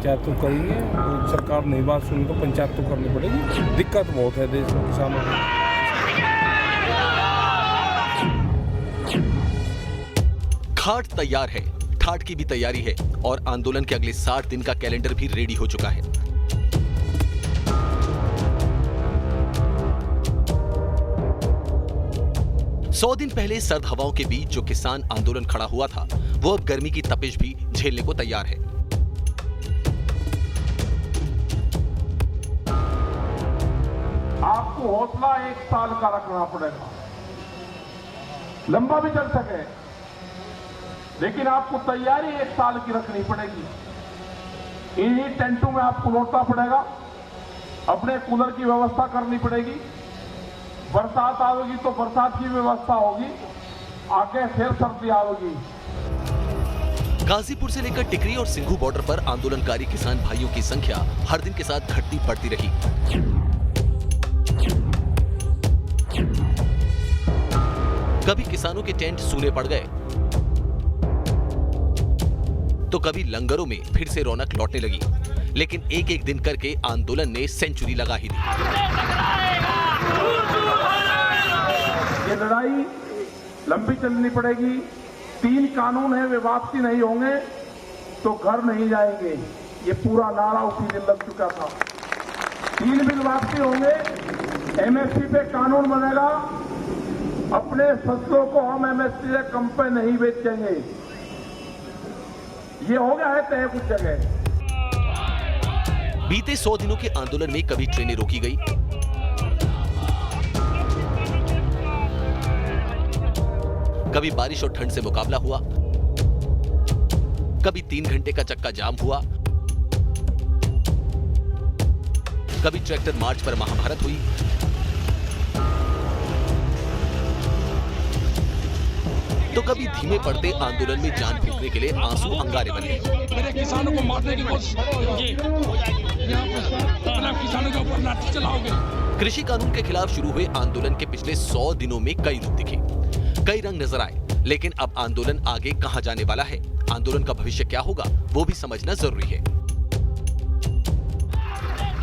पंचायत तो करेंगे, तो सरकार नहीं बात सुनी तो पंचायत तो करनी पड़ेगी। दिक्कत बहुत है देश में किसानों को। घाट तैयार है, ठाठ की भी तैयारी है और आंदोलन के अगले 60 दिन का कैलेंडर भी रेडी हो चुका है। सौ दिन पहले सर्द हवाओं के बीच जो किसान आंदोलन खड़ा हुआ था, वो अब गर्मी की तपिश भी झेलने को तैयार है। आपको हौसला 1 साल का रखना पड़ेगा, लंबा भी चल सके, लेकिन आपको तैयारी 1 साल की रखनी पड़ेगी। इन्हीं टेंटों में आपको लौटना पड़ेगा, अपने कूलर की व्यवस्था करनी पड़ेगी। बरसात आएगी तो बरसात की व्यवस्था होगी, आगे फिर सर्दी आएगी। गाजीपुर से लेकर टिकरी और सिंघू बॉर्डर पर आंदोलनकारी किसान भाइयों की संख्या हर दिन के साथ घटती बढ़ती रही। कभी किसानों के टेंट सूने पड़ गए, तो कभी लंगरों में फिर से रौनक लौटने लगी। लेकिन एक एक दिन करके आंदोलन ने सेंचुरी लगा ही दी। ये लड़ाई लंबी चलनी पड़ेगी। 3 कानून है, वे वापसी नहीं होंगे तो घर नहीं जाएंगे। ये पूरा नारा उसी दिन लग चुका था। 3 बिल वापसी होंगे, एमएसपी पे कानून बनेगा, अपने फसलों को हम एमएसपी से कम पे नहीं बेचेंगे। ये हो गया है तय कुछ जगह। बीते 100 दिनों के आंदोलन में कभी ट्रेनें रोकी गई, कभी बारिश और ठंड से मुकाबला हुआ, कभी 3 घंटे का चक्का जाम हुआ, कभी ट्रैक्टर मार्च पर महाभारत हुई, तो कभी धीमे पड़ते आंदोलन में जान फूंकने के लिए आंसू अंगारे बने। मेरे किसानों को मारने की कोशिश करोगे, किसानों के ऊपर लाठी चलाओगे। कृषि कानून के खिलाफ शुरू हुए आंदोलन के पिछले 100 दिनों में कई रूप दिखे, कई रंग नजर आए, लेकिन अब आंदोलन आगे कहां जाने वाला है, आंदोलन का भविष्य क्या होगा, वो भी समझना जरूरी है।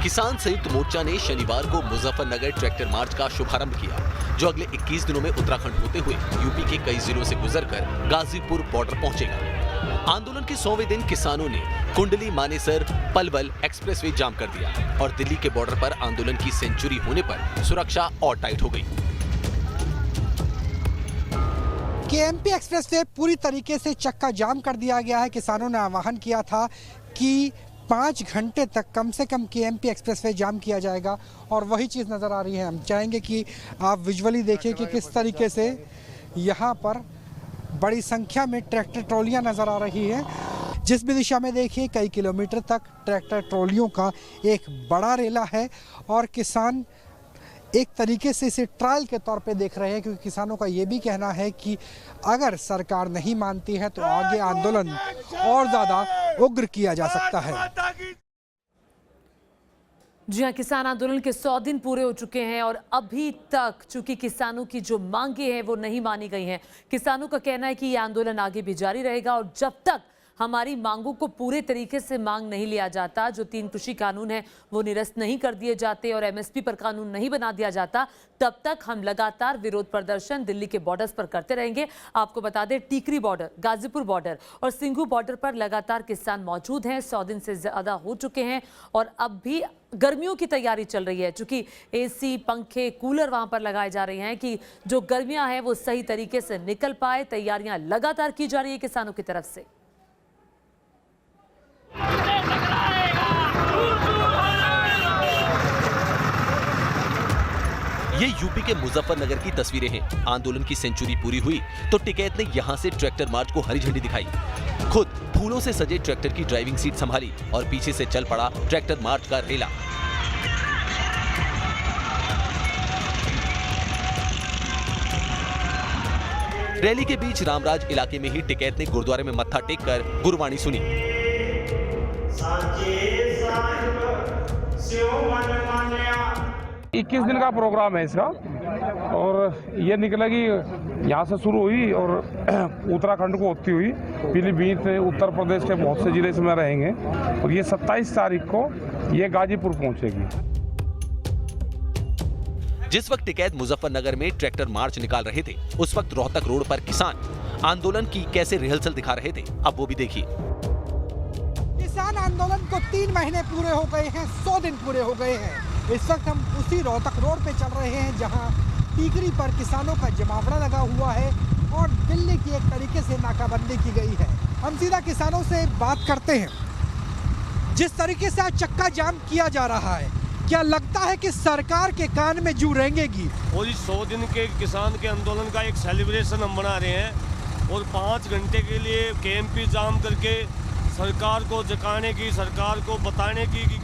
किसान संयुक्त मोर्चा ने शनिवार को मुजफ्फरनगर ट्रैक्टर मार्च का शुभारंभ किया, जो अगले 21 दिनों में उत्तराखंड होते हुए यूपी के कई जिलों से गुजरकर गाजीपुर बॉर्डर पहुंचेगा। आंदोलन के 100वें दिन किसानों ने कुंडली मानेसर पलवल एक्सप्रेसवे जाम कर दिया और दिल्ली के बॉर्डर पर आंदोलन की सेंचुरी होने पर सुरक्षा और टाइट हो गई। केएमपी एक्सप्रेसवे पूरी तरीके से चक्का जाम कर दिया गया है। किसानों ने आह्वान किया था कि 5 घंटे तक कम से कम केएमपी एक्सप्रेसवे जाम किया जाएगा और वही चीज़ नज़र आ रही है। हम चाहेंगे कि आप विजुअली देखिए कि किस तरीके से यहाँ पर बड़ी संख्या में ट्रैक्टर ट्रॉलियाँ नज़र आ रही हैं। जिस भी दिशा में देखिए कई किलोमीटर तक ट्रैक्टर ट्रॉलियों का एक बड़ा रेला है और किसान एक तरीके से इसे ट्रायल के तौर पे देख रहे हैं, क्योंकि किसानों का ये भी कहना है कि अगर सरकार नहीं मानती है तो आगे आंदोलन और ज़्यादा उग्र किया जा सकता है। जी हां, किसान आंदोलन के 100 दिन पूरे हो चुके हैं और अभी तक चूंकि किसानों की जो मांगे हैं वो नहीं मानी गई हैं। किसानों का कहना है कि ये आंदोलन आगे भी जारी रहेगा और जब तक हमारी मांगों को पूरे तरीके से मांग नहीं लिया जाता, जो 3 कृषि कानून हैं वो निरस्त नहीं कर दिए जाते और एमएसपी पर कानून नहीं बना दिया जाता, तब तक हम लगातार विरोध प्रदर्शन दिल्ली के बॉर्डर्स पर करते रहेंगे। आपको बता दें, टिकरी बॉर्डर, गाजीपुर बॉर्डर और सिंघू बॉर्डर पर लगातार किसान मौजूद हैं। 100 दिन से ज्यादा हो चुके हैं और अब भी गर्मियों की तैयारी चल रही है, चूंकि एसी, पंखे, कूलर वहां पर लगाए जा रहे हैं कि जो गर्मियां हैं वो सही तरीके से निकल पाए। तैयारियां लगातार की जा रही है किसानों की तरफ से। ये यूपी के मुजफ्फरनगर की तस्वीरें हैं। आंदोलन की सेंचुरी पूरी हुई तो टिकैत ने यहां से ट्रैक्टर मार्च को हरी झंडी दिखाई, खुद फूलों से सजे ट्रैक्टर की ड्राइविंग सीट संभाली और पीछे से चल पड़ा ट्रैक्टर मार्च का रेला। रैली के बीच रामराज इलाके में ही टिकैत ने गुरुद्वारे में मत्था टेक कर गुरबाणी सुनी। 21 दिन का प्रोग्राम है इसका और ये निकलेगी यहाँ से शुरू हुई और उत्तराखंड को होती हुई पीलीभीत उत्तर प्रदेश के बहुत से जिले इसमें रहेंगे और ये 27 तारीख को ये गाजीपुर पहुँचेगी। जिस वक्त टिकैत मुजफ्फरनगर में ट्रैक्टर मार्च निकाल रहे थे, उस वक्त रोहतक रोड पर किसान आंदोलन की कैसे रिहर्सल दिखा रहे थे, अब वो भी देखिए। किसान आंदोलन को 3 महीने पूरे हो गए हैं, 100 दिन पूरे हो गए हैं। इस वक्त हम उसी रोहतक रोड पे चल रहे हैं जहां टीकरी पर किसानों का जमावड़ा लगा हुआ है और दिल्ली की एक तरीके से नाकाबंदी की गई है। हम सीधा किसानों से बात करते हैं। जिस तरीके से आज चक्का जाम किया जा रहा है, क्या लगता है कि सरकार के कान में जू रेंगेगी? और इस 100 दिन के किसान के आंदोलन का एक सेलिब्रेशन हम बना रहे हैं और 5 घंटे के लिए केएमपी जाम करके सरकार को जगाने की, सरकार को बताने की कि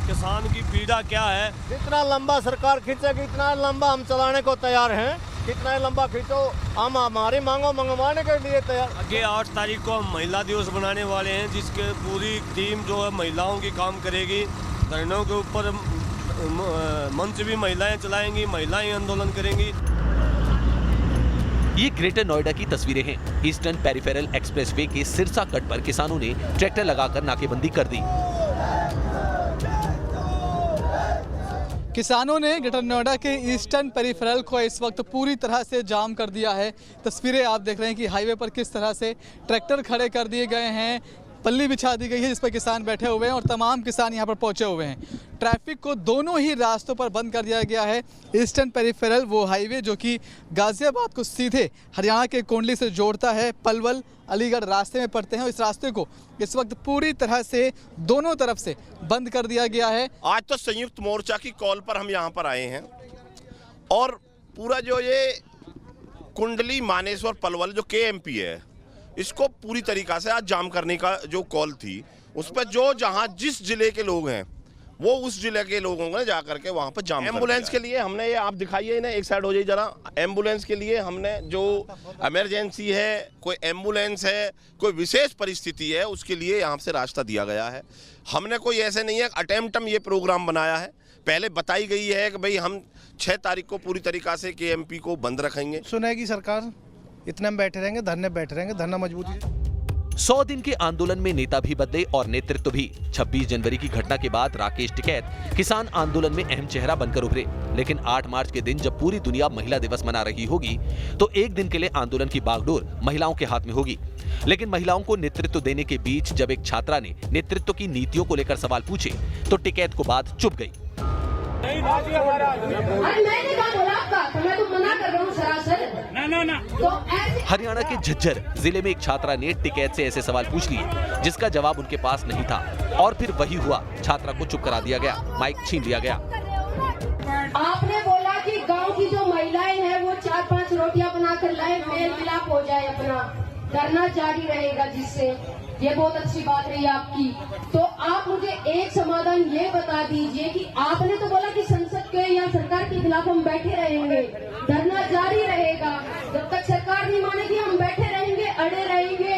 किसान की पीड़ा क्या है। जितना लंबा सरकार खींचेगी इतना लंबा हम चलाने को तैयार हैं। कितना लंबा खींचो, हम हमारी मांगों मंगवाने के लिए तैयार। आगे 8 तारीख को हम महिला दिवस बनाने वाले हैं, जिसके पूरी टीम जो है महिलाओं की काम करेगी। धरनों के ऊपर मंच भी महिलाएं चलाएंगी, महिलाएं आंदोलन करेंगी। ये ग्रेटर नोएडा की तस्वीरें हैं। ईस्टर्न पेरिफेरल एक्सप्रेसवे के सिरसा कट पर किसानों ने ट्रैक्टर लगाकर नाकेबंदी कर दी। किसानों ने ग्रेटर नोएडा के ईस्टर्न पेरिफेरल को इस वक्त पूरी तरह से जाम कर दिया है। तस्वीरें आप देख रहे हैं कि हाईवे पर किस तरह से ट्रैक्टर खड़े कर दिए गए हैं, पल्ली बिछा दी गई है जिस पर किसान बैठे हुए हैं और तमाम किसान यहां पर पहुंचे हुए हैं। ट्रैफिक को दोनों ही रास्तों पर बंद कर दिया गया है। ईस्टर्न पेरिफेरल वो हाईवे जो कि गाजियाबाद को सीधे हरियाणा के कोंडली से जोड़ता है, पलवल अलीगढ़ रास्ते में पड़ते हैं और इस रास्ते को इस वक्त पूरी तरह से दोनों तरफ से बंद कर दिया गया है। आज तो संयुक्त मोर्चा की कॉल पर हम यहाँ पर आए हैं और पूरा जो ये कुंडली मानेसर पलवल जो केएमपी है, इसको पूरी तरीका से आज जाम करने का जो कॉल थी, उस पर जो जहां जिस जिले के लोग हैं वो उस जिले के लोगों ने जा करके वहां पर जाम। एम्बुलेंस के लिए हमने ये, आप दिखाइए इन्हें, एक साइड हो जाइए जरा। एम्बुलेंस के लिए हमने जो इमरजेंसी है, कोई एम्बुलेंस है, कोई विशेष परिस्थिति है, उसके लिए यहाँ से रास्ता दिया गया है। हमने कोई ऐसे नहीं है अटेम्प्टम ये प्रोग्राम बनाया है। पहले बताई गई है कि भाई हम 6 तारीख को पूरी तरीका से केएमपी को बंद रखेंगे। सुनेगी सरकार, इतना में बैठे रहेंगे, धरने बैठे रहेंगे, धरना मजबूती। 100 दिन के आंदोलन में नेता भी बदले और नेतृत्व भी। 26 जनवरी की घटना के बाद राकेश टिकैत किसान आंदोलन में अहम चेहरा बनकर उभरे, लेकिन 8 मार्च के दिन जब पूरी दुनिया महिला दिवस मना रही होगी तो एक दिन के लिए आंदोलन की बागडोर महिलाओं के हाथ में होगी। लेकिन महिलाओं को नेतृत्व देने के बीच जब एक छात्रा ने नेतृत्व की नीतियों को लेकर सवाल पूछे तो टिकैत को बात चुप गई। अरे मैंने कहा बोला आपका, तो मैं तो मना कर रहा हूँ सरासर। ना। तो हरियाणा के झज्जर जिले में एक छात्रा ने टिकैत से ऐसे सवाल पूछ लिए जिसका जवाब उनके पास नहीं था और फिर वही हुआ, छात्रा को चुप करा दिया गया, माइक छीन लिया गया। आपने बोला कि गांव की जो महिलाएं हैं वो 4-5 रोटियां बनाकर लाए, मेल मिलाप हो जाए, अपना धरना जारी रहेगा, जिससे ये बहुत अच्छी बात रही आपकी। तो आप मुझे एक समाधान ये बता दीजिए कि आपने तो बोला कि संसद के या सरकार के खिलाफ हम बैठे रहेंगे, धरना जारी रहेगा, जब तक सरकार नहीं मानेगी हम बैठे रहेंगे, अड़े रहेंगे।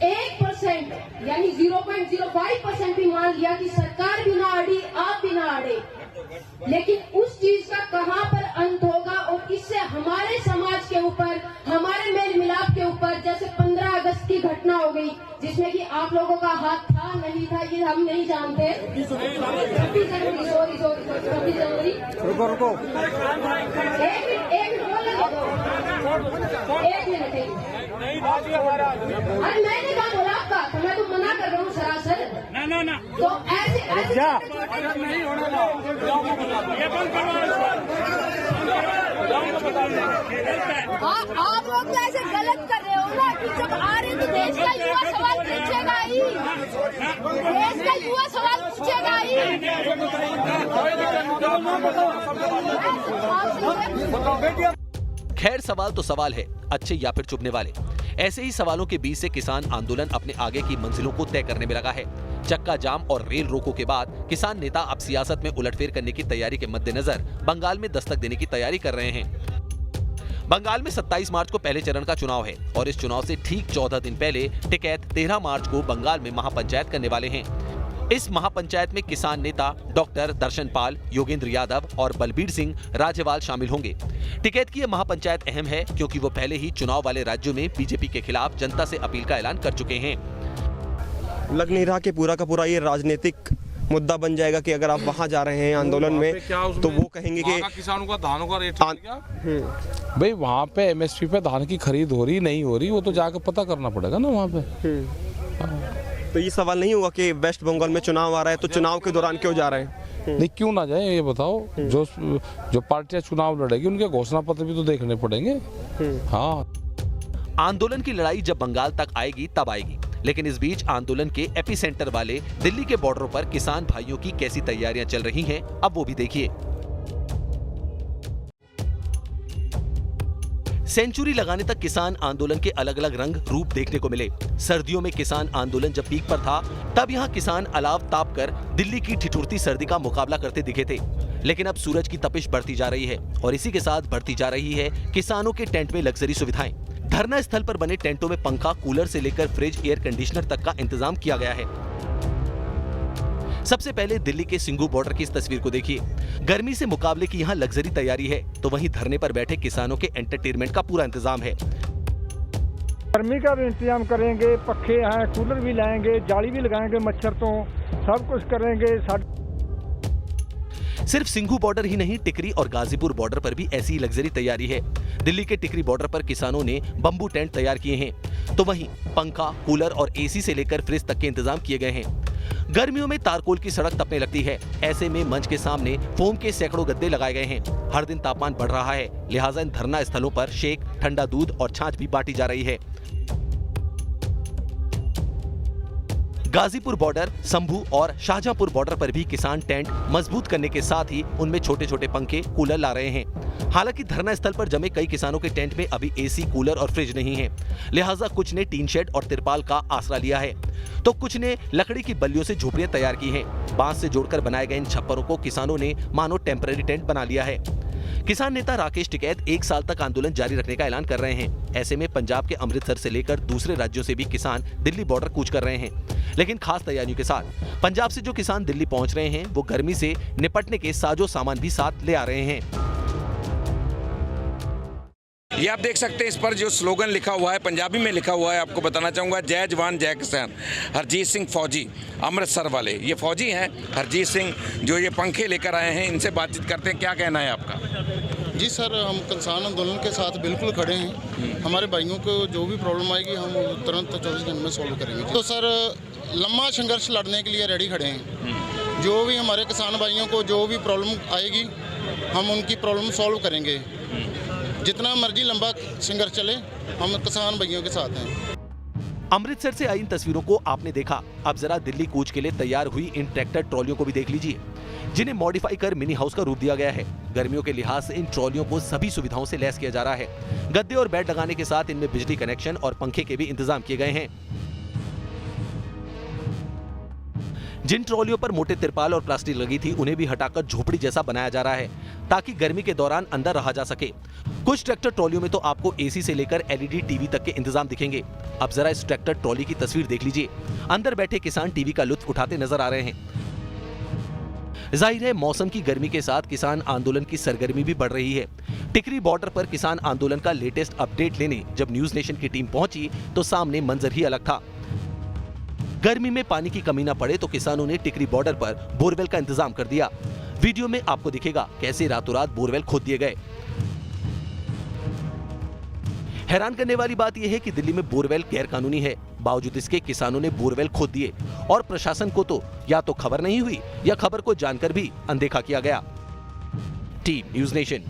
1% यानी 0.05% भी मान लिया कि सरकार भी ना अड़ी, आप भी ना अड़े, लेकिन उस चीज का कहां पर अंत होगा और इससे हमारे समाज के ऊपर, हमारे मेल मिलाप के ऊपर, जैसे 15 अगस्त की घटना हो गई जिसमें कि आप लोगों का हाथ था नहीं था ये हम नहीं जानते। 26 जनवरी एक मिनट अरे मैंने कहा बोला आपका, तो मैं तो मना कर रहा हूँ सरासर। ना। तो ऐसे नहीं होना। आप लोग तो ऐसे गलत कर रहे हो ना कि जब आ रहे तो देश का युवा सवाल पूछेगा ही, देश का युवा सवाल पूछेगा ही। खैर, सवाल तो सवाल है, अच्छे या फिर चुभने वाले। ऐसे ही सवालों के बीच से किसान आंदोलन अपने आगे की मंजिलों को तय करने में लगा है। चक्का जाम और रेल रोको के बाद किसान नेता अब सियासत में उलटफेर करने की तैयारी के मद्देनजर बंगाल में दस्तक देने की तैयारी कर रहे हैं। बंगाल में 27 मार्च को पहले चरण का चुनाव है और इस चुनाव से ठीक 14 दिन पहले टिकैत 13 मार्च को बंगाल में महापंचायत करने वाले हैं। इस महापंचायत में किसान नेता डॉक्टर दर्शन पाल, योगेंद्र यादव और बलबीर सिंह राजेवाल शामिल होंगे। टिकैत की यह महापंचायत अहम है क्योंकि वो पहले ही चुनाव वाले राज्यों में बीजेपी के खिलाफ जनता से अपील का ऐलान कर चुके हैं। लग नहीं रहा कि पूरा का पूरा ये राजनीतिक मुद्दा बन जाएगा कि अगर आप वहां जा रहे हैं आंदोलन में तो वो कहेंगे कि किसानों का धानों का रेट क्या? भाई वहाँ पे एमएसपी पे धान की खरीद हो रही नहीं हो रही, वो तो जाकर पता करना पड़ेगा ना वहाँ पे। तो ये सवाल नहीं होगा कि वेस्ट बंगाल में चुनाव आ रहा है तो चुनाव के दौरान क्यों जा रहे हैं? नहीं, क्यों ना जाए ये बताओ। जो पार्टियां चुनाव लड़ेगी उनके घोषणा पत्र भी तो देखने पड़ेंगे। हाँ, आंदोलन की लड़ाई जब बंगाल तक आएगी तब आएगी, लेकिन इस बीच आंदोलन के एपिसेंटर वाले दिल्ली के बॉर्डरों पर किसान भाइयों की कैसी तैयारियां चल रही हैं, अब वो भी देखिए। सेंचुरी लगाने तक किसान आंदोलन के अलग अलग रंग रूप देखने को मिले। सर्दियों में किसान आंदोलन जब पीक पर था तब यहाँ किसान अलाव ताप कर दिल्ली की ठिठुरती सर्दी का मुकाबला करते दिखे थे, लेकिन अब सूरज की तपिश बढ़ती जा रही है और इसी के साथ बढ़ती जा रही है किसानों के टेंट में लग्जरी सुविधाएं। धरना स्थल पर बने टेंटों में पंखा, कूलर से लेकर फ्रिज, एयर कंडीशनर तक का इंतजाम किया गया है। सबसे पहले दिल्ली के सिंघू बॉर्डर की इस तस्वीर को देखिए। गर्मी से मुकाबले की यहाँ लग्जरी तैयारी है, तो वहीं धरने पर बैठे किसानों के एंटरटेनमेंट का पूरा इंतजाम है। गर्मी का भी इंतजाम करेंगे, पक्खे हैं, कूलर भी लाएंगे, जाली भी लगाएंगे, मच्छर तो सब कुछ करेंगे। सिर्फ सिंघू बॉर्डर ही नहीं, टिकरी और गाजीपुर बॉर्डर पर भी ऐसी लग्जरी तैयारी है। दिल्ली के टिकरी बॉर्डर पर किसानों ने बंबू टेंट तैयार किए हैं, तो वहीं पंखा, कूलर और एसी से लेकर फ्रिज तक के इंतजाम किए गए हैं। गर्मियों में तारकोल की सड़क तपने लगती है, ऐसे में मंच के सामने फोम के सैकड़ों गद्दे लगाए गए हैं। हर दिन तापमान बढ़ रहा है, लिहाजा इन धरना स्थलों पर शेक, ठंडा दूध और छाछ भी बांटी जा रही है। गाजीपुर बॉर्डर, संभू और शाहजहांपुर बॉर्डर पर भी किसान टेंट मजबूत करने के साथ ही उनमें छोटे छोटे पंखे, कूलर ला रहे हैं। हालांकि धरना स्थल पर जमे कई किसानों के टेंट में अभी एसी, कूलर और फ्रिज नहीं है, लिहाजा कुछ ने टीन शेड और तिरपाल का आसरा लिया है, तो कुछ ने लकड़ी की बल्लियों से झोपड़ियां तैयार की हैं। बांस से जोड़कर बनाए गए इन छप्परों को किसानों ने मानो टेम्पररी टेंट बना लिया है। किसान नेता राकेश टिकैत 1 साल तक आंदोलन जारी रखने का ऐलान कर रहे हैं। ऐसे में पंजाब के अमृतसर से लेकर दूसरे राज्यों से भी किसान दिल्ली बॉर्डर कूच कर रहे हैं, लेकिन खास तैयारियों के साथ। पंजाब से जो किसान दिल्ली पहुंच रहे हैं वो गर्मी से निपटने के साजो सामान भी साथ ले आ रहे हैं। ये आप देख सकते हैं, इस पर जो स्लोगन लिखा हुआ है पंजाबी में लिखा हुआ है, आपको बताना चाहूँगा, जय जवान जय किसान। हरजीत सिंह फौजी अमृतसर वाले, ये फौजी हैं हरजीत सिंह, जो ये पंखे लेकर आए हैं। इनसे बातचीत करते हैं, क्या कहना है आपका? जी सर, हम किसान आंदोलन के साथ बिल्कुल खड़े हैं। हमारे भाइयों को जो भी प्रॉब्लम आएगी हम तुरंत 24 घंटे में सॉल्व करेंगे। तो सर लंबा संघर्ष लड़ने के लिए रेडी खड़े हैं। जो भी हमारे किसान भाइयों को जो भी प्रॉब्लम आएगी हम उनकी प्रॉब्लम सॉल्व करेंगे। जितना मर्जी लंबा संघर्ष चले, हम किसान भाइयों के साथ हैं। अमृतसर से आई इन तस्वीरों को आपने देखा, अब जरा दिल्ली कूच के लिए तैयार हुई इन ट्रैक्टर ट्रॉलियों को भी देख लीजिए, जिन्हें मॉडिफाई कर मिनी हाउस का रूप दिया गया है। गर्मियों के लिहाज से इन ट्रॉलियों को सभी सुविधाओं से लैस किया जा रहा है। गद्दे और बेड लगाने के साथ इनमें बिजली कनेक्शन और पंखे के भी इंतजाम किए गए हैं। जिन ट्रॉलियों पर मोटे तिरपाल और प्लास्टिक लगी थी उन्हें भी हटाकर झोपड़ी जैसा बनाया जा रहा है, ताकि गर्मी के दौरान अंदर रहा जा सके। कुछ ट्रैक्टर ट्रॉलियों में तो आपको एसी से लेकर एलईडी टीवी तक के इंतजाम दिखेंगे। अब जरा इस ट्रैक्टर ट्रॉली की तस्वीर देख लीजिए। अंदर बैठे किसान टीवी का लुत्फ उठाते नजर आ रहे हैं। जाहिर है मौसम की गर्मी के साथ किसान आंदोलन की सरगर्मी भी बढ़ रही है। टिकरी बॉर्डर पर किसान आंदोलन का लेटेस्ट अपडेट लेने जब न्यूज नेशन की टीम पहुंची तो सामने मंजर ही अलग था। गर्मी में पानी की कमी न पड़े तो किसानों ने टिकरी बॉर्डर पर बोरवेल का इंतजाम कर दिया। वीडियो में आपको दिखेगा कैसे रातों रात बोरवेल खोद दिए गए। हैरान करने वाली बात यह है कि दिल्ली में बोरवेल गैर कानूनी है, बावजूद इसके किसानों ने बोरवेल खोद दिए और प्रशासन को तो या तो खबर नहीं हुई या खबर को जानकर भी अनदेखा किया गया। Team news nation.